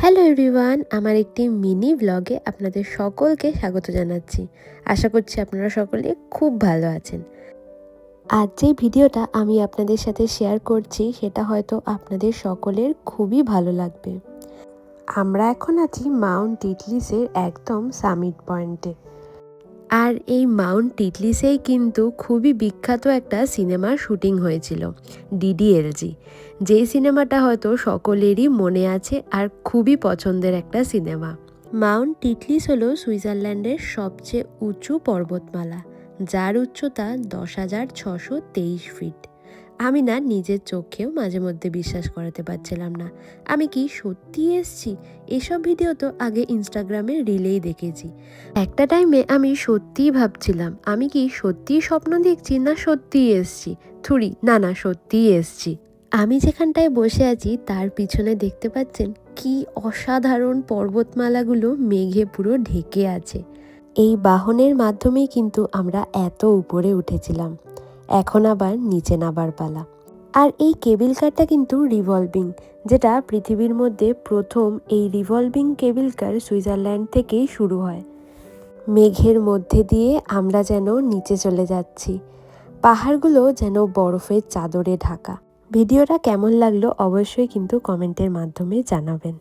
Hello everyone, আমার একটি mini ব্লগে আপনাদের সকলকে স্বাগত জানাচ্ছি। আশা করছি আপনারা সকলে খুব ভালো আছেন। আজ যে ভিডিওটা আমি আপনাদের সাথে শেয়ার করছি সেটা হয়তো আপনাদের সকলের খুবই ভালো লাগবে। আমরা এখন আছি মাউন্ট টিটলিসের একদম সামিট পয়েন্টে। আর এই মাউন্ট টিটলিসেই কিন্তু খুবই বিখ্যাত একটা সিনেমার শুটিং হয়েছিল, ডিডিএলজি। যেই সিনেমাটা হয়তো সকলেরই মনে আছে আর খুবই পছন্দের একটা সিনেমা। মাউন্ট টিটলিস হলো সুইজারল্যান্ডের সবচেয়ে উঁচু পর্বতমালা, যার উচ্চতা 10,623 ফিট। আমি না নিজের চোখেও মাঝে মধ্যে বিশ্বাস করাতে পারছিলাম না, আমি কি সত্যিই এসছি। এসব ভিডিও তো আগে ইনস্টাগ্রামে রিলেই দেখেছি। একটা টাইমে আমি সত্যিই ভাবছিলাম আমি কি সত্যিই স্বপ্ন দেখছি না সত্যিই এসছি। না সত্যিই এসছি। আমি যেখানটায় বসে আছি তার পিছনে দেখতে পাচ্ছেন কি অসাধারণ পর্বতমালাগুলো মেঘে পুরো ঢেকে আছে। এই বাহনের মাধ্যমেই কিন্তু আমরা এত উপরে উঠেছিলাম। এখন আবার নিচে নামার পালা। আর এই কেবিল কারটা কিন্তু রিভলভিং, যেটা পৃথিবীর মধ্যে প্রথম। এই রিভলভিং কেবিল কার সুইজারল্যান্ড থেকেই শুরু হয়। মেঘের মধ্যে দিয়ে আমরা যেন নিচে চলে যাচ্ছি, পাহাড়গুলো যেন বরফের চাদরে ঢাকা। ভিডিওটা কেমন লাগলো অবশ্যই কিন্তু কমেন্টের মাধ্যমে জানাবেন।